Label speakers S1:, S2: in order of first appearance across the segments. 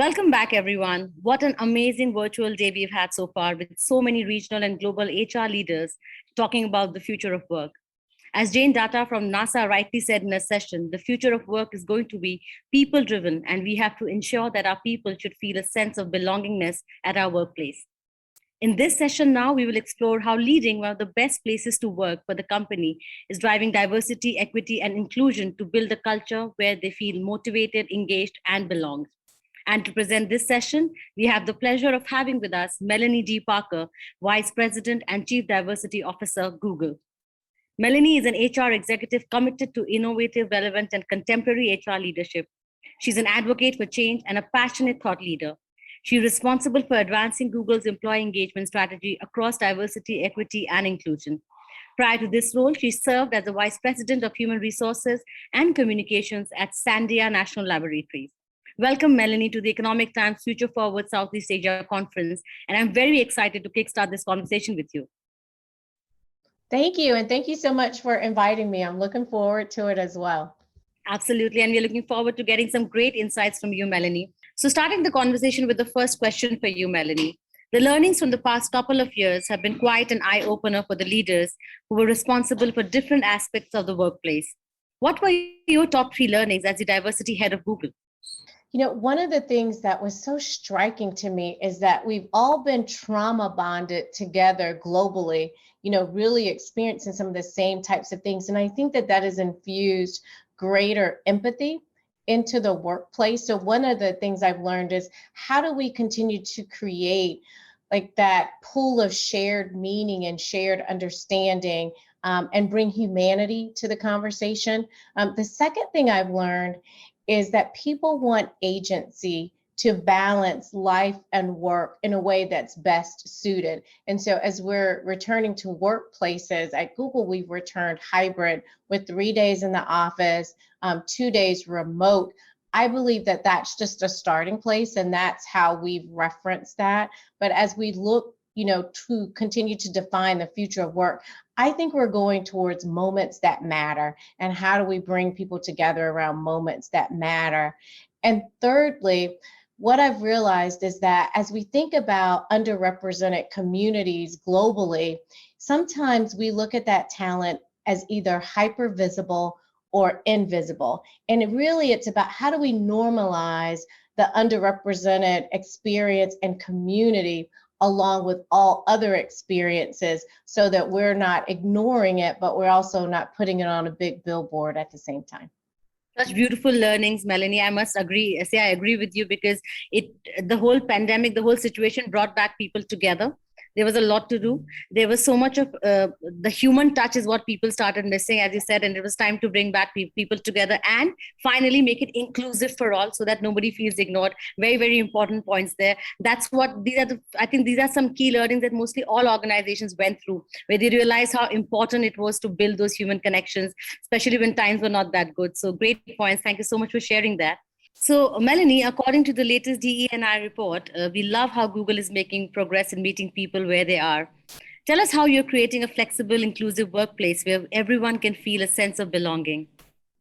S1: Welcome back, everyone. What an amazing virtual day we've had so far with so many regional and global HR leaders talking about the future of work. As Jane Data from NASA rightly said in a session, the future of work is going to be people driven, and we have to ensure that our people should feel a sense of belongingness at our workplace. In this session now, we will explore how leading one of the best places to work for the company is driving diversity, equity, and inclusion to build a culture where they feel motivated, engaged, and belong. And to present this session, we have the pleasure of having with us Melanie D. Parker, Vice President and Chief Diversity Officer, Google. Melanie is an HR executive committed to innovative, relevant, and contemporary HR leadership. She's an advocate for change and a passionate thought leader. She's responsible for advancing Google's employee engagement strategy across diversity, equity, and inclusion. Prior to this role, she served as the Vice President of Human Resources and Communications at Sandia National Laboratories. Welcome, Melanie, to the Economic Times Future Forward Southeast Asia Conference, and I'm very excited to kickstart this conversation with you.
S2: Thank you, and thank you so much for inviting me. I'm looking forward to it as well.
S1: Absolutely, and we're looking forward to getting some great insights from you, Melanie. So starting the conversation with the first question for you, Melanie. The learnings from the past couple of years have been quite an eye-opener for the leaders who were responsible for different aspects of the workplace. What were your top 3 learnings as the diversity head of Google?
S2: You know, one of the things that was so striking to me is that we've all been trauma bonded together globally, really experiencing some of the same types of things. And I think that that has infused greater empathy into the workplace. So one of the things I've learned is how do we continue to create like that pool of shared meaning and shared understanding and bring humanity to the conversation. The second thing I've learned is that people want agency to balance life and work in a way that's best suited. And so as we're returning to workplaces at Google, we've returned hybrid with 3 days in the office, 2 days remote. I believe that that's just a starting place, and that's how we've referenced that. But as we look, to continue to define the future of work, I think we're going towards moments that matter. And how do we bring people together around moments that matter? And thirdly, what I've realized is that as we think about underrepresented communities globally, sometimes we look at that talent as either hyper visible or invisible. And it's about how do we normalize the underrepresented experience and community along with all other experiences so that we're not ignoring it, but we're also not putting it on a big billboard at the same time.
S1: Such beautiful learnings, Melanie. I must agree. I agree with you because the whole pandemic, the whole situation brought back people together. There was a lot to do. There was so much of the human touch is what people started missing, as you said, and it was time to bring back people together and finally make it inclusive for all so that nobody feels ignored. Very, very important points there. That's what I think these are some key learnings that mostly all organizations went through, where they realized how important it was to build those human connections, especially when times were not that good. So great points. Thank you so much for sharing that. So, Melanie, according to the latest DE&I report, we love how Google is making progress in meeting people where they are. Tell us how you're creating a flexible, inclusive workplace where everyone can feel a sense of belonging.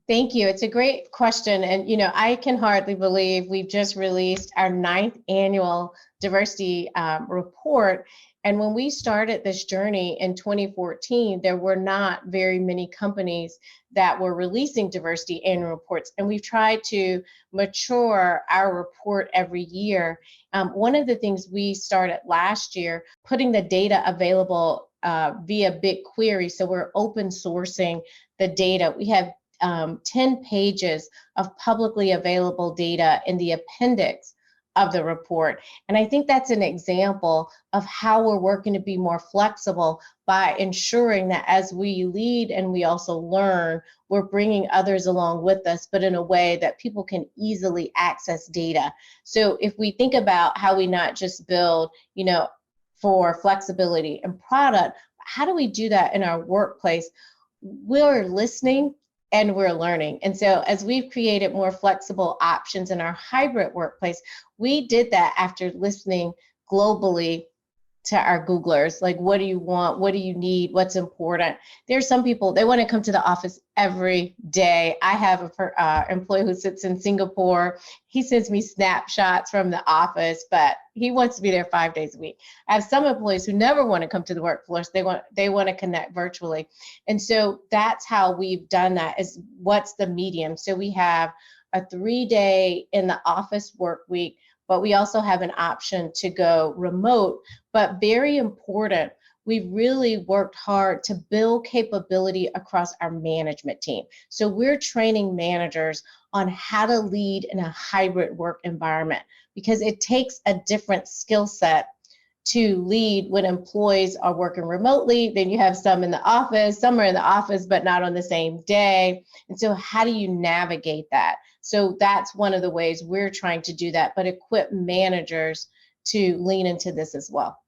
S2: Thank you. It's a great question. And, I can hardly believe we've just released our 9th annual diversity report. And when we started this journey in 2014, there were not very many companies that were releasing diversity annual reports. And we've tried to mature our report every year. One of the things we started last year, putting the data available via BigQuery. So we're open sourcing the data. We have 10 pages of publicly available data in the appendix of the report. And I think that's an example of how we're working to be more flexible by ensuring that as we lead and we also learn, we're bringing others along with us, but in a way that people can easily access data. So if we think about how we not just build, for flexibility and product, how do we do that in our workplace? We're listening and we're learning. And so as we've created more flexible options in our hybrid workplace, we did that after listening globally to our Googlers, like, what do you want? What do you need? What's important? There's some people, they want to come to the office every day. I have an employee who sits in Singapore. He sends me snapshots from the office, but he wants to be there 5 days a week. I have some employees who never want to come to the workforce. They want to connect virtually. And so that's how we've done that, is what's the medium. So we have a 3-day in the office work week, but we also have an option to go remote. But very important, we've really worked hard to build capability across our management team. So we're training managers on how to lead in a hybrid work environment, because it takes a different skill set to lead when employees are working remotely. Then you have some in the office, some are in the office, but not on the same day. And so how do you navigate that? So that's one of the ways we're trying to do that, but equip managers to lean into this as well.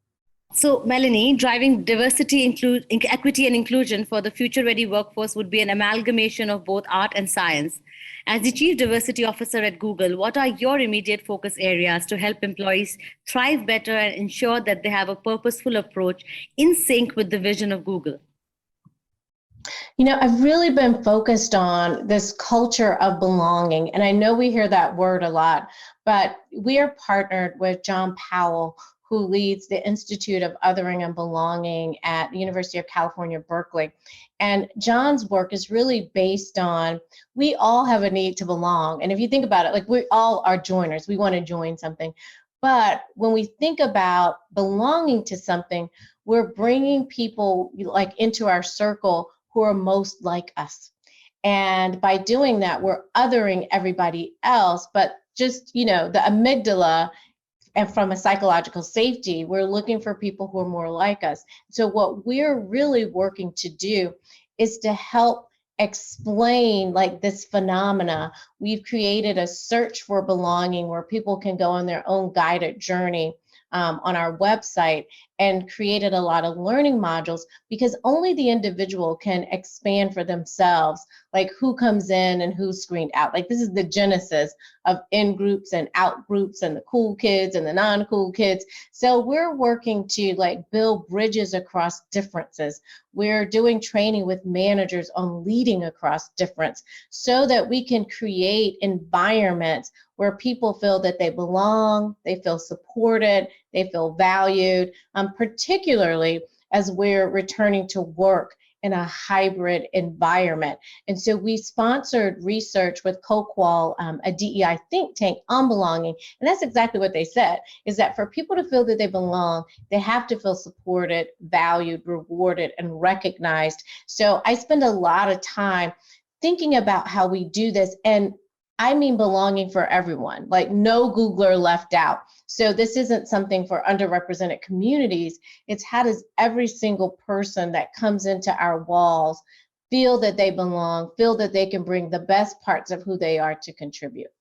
S1: So, Melanie, driving diversity, equity, and inclusion for the future-ready workforce would be an amalgamation of both art and science. As the Chief Diversity Officer at Google, what are your immediate focus areas to help employees thrive better and ensure that they have a purposeful approach in sync with the vision of Google?
S2: You know, I've really been focused on this culture of belonging. And I know we hear that word a lot, but we are partnered with John Powell, who leads the Institute of Othering and Belonging at the University of California, Berkeley. And John's work is really based on, we all have a need to belong. And if you think about it, like, we all are joiners, we want to join something. But when we think about belonging to something, we're bringing people like into our circle who are most like us. And by doing that, we're othering everybody else, but just, you know, the amygdala, and from a psychological safety, we're looking for people who are more like us. So what we're really working to do is to help explain like this phenomena. We've created a search for belonging where people can go on their own guided journey on our website, and created a lot of learning modules, because only the individual can expand for themselves, like who comes in and who's screened out. Like, this is the genesis of in groups and out groups and the cool kids and the non-cool kids. So we're working to like build bridges across differences. We're doing training with managers on leading across difference so that we can create environments where people feel that they belong, they feel supported, they feel valued, particularly as we're returning to work in a hybrid environment. And so we sponsored research with CoQual, a DEI think tank, on belonging. And that's exactly what they said, is that for people to feel that they belong, they have to feel supported, valued, rewarded, and recognized. So I spend a lot of time thinking about how we do this. And I mean belonging for everyone, like no Googler left out. So this isn't something for underrepresented communities. It's how does every single person that comes into our walls feel that they belong, feel that they can bring the best parts of who they are to contribute.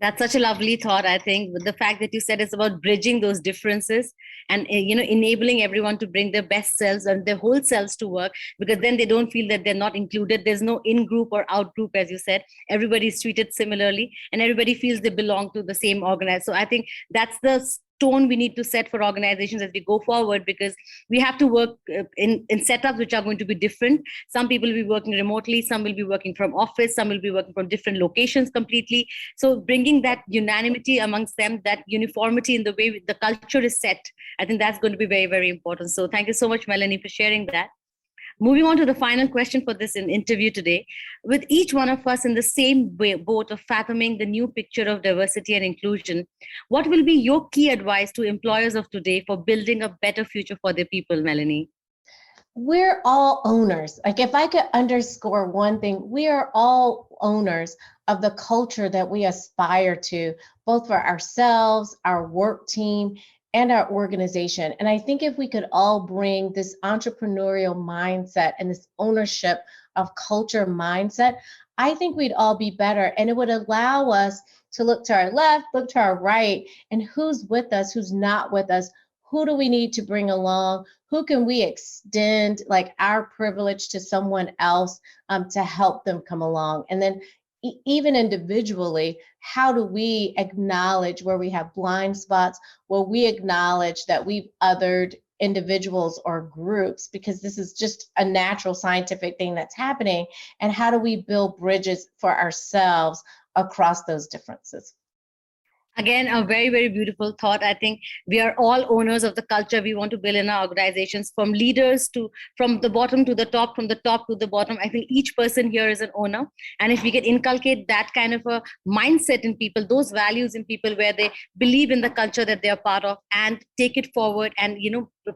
S1: That's such a lovely thought. I think with the fact that you said it's about bridging those differences and enabling everyone to bring their best selves and their whole selves to work, because then they don't feel that they're not included. There's no in group or out group, as you said. Everybody's treated similarly and everybody feels they belong to the same organization. So I think that's the tone we need to set for organizations as we go forward, because we have to work in setups which are going to be different. Some people will be working remotely, some will be working from office, some will be working from different locations completely. So bringing that unanimity amongst them, that uniformity in the way the culture is set, I think that's going to be very, very important. So thank you so much, Melanie, for sharing that. Moving on to the final question for this interview today, with each one of us in the same boat of fathoming the new picture of diversity and inclusion, what will be your key advice to employers of today for building a better future for their people, Melanie?
S2: We're all owners. Like, if I could underscore one thing, we are all owners of the culture that we aspire to, both for ourselves, our work team, and our organization. And I think if we could all bring this entrepreneurial mindset and this ownership of culture mindset, I think we'd all be better. And it would allow us to look to our left, look to our right, and who's with us, who's not with us, who do we need to bring along, who can we extend like our privilege to someone else to help them come along. And then even individually, how do we acknowledge where we have blind spots, where we acknowledge that we've othered individuals or groups, because this is just a natural scientific thing that's happening, and how do we build bridges for ourselves across those differences?
S1: Again, a very, very beautiful thought. I think we are all owners of the culture we want to build in our organizations, from leaders to from the bottom to the top, from the top to the bottom. I think each person here is an owner. And if we can inculcate that kind of a mindset in people, those values in people where they believe in the culture that they're part of and take it forward and,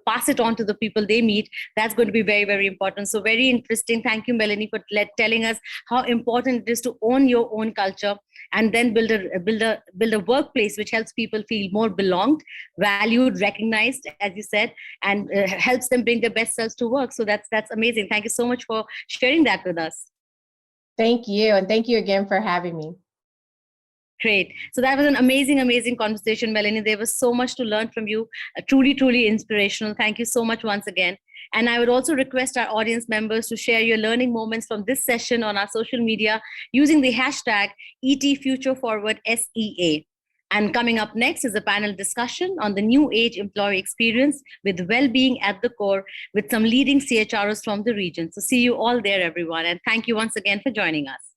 S1: pass it on to the people they meet, that's going to be very, very important. So very interesting. Thank you, Melanie, for telling us how important it is to own your own culture and then build a workplace which helps people feel more belonged, valued, recognized, as you said, and helps them bring their best selves to work. So that's amazing. Thank you so much for sharing that with us.
S2: Thank you, and thank you again for having me.
S1: Great. So that was an amazing, amazing conversation, Melanie. There was so much to learn from you. Truly, truly inspirational. Thank you so much once again. And I would also request our audience members to share your learning moments from this session on our social media using the hashtag #ETFutureForwardSEA. And coming up next is a panel discussion on the new age employee experience with well-being at the core with some leading CHROs from the region. So see you all there, everyone. And thank you once again for joining us.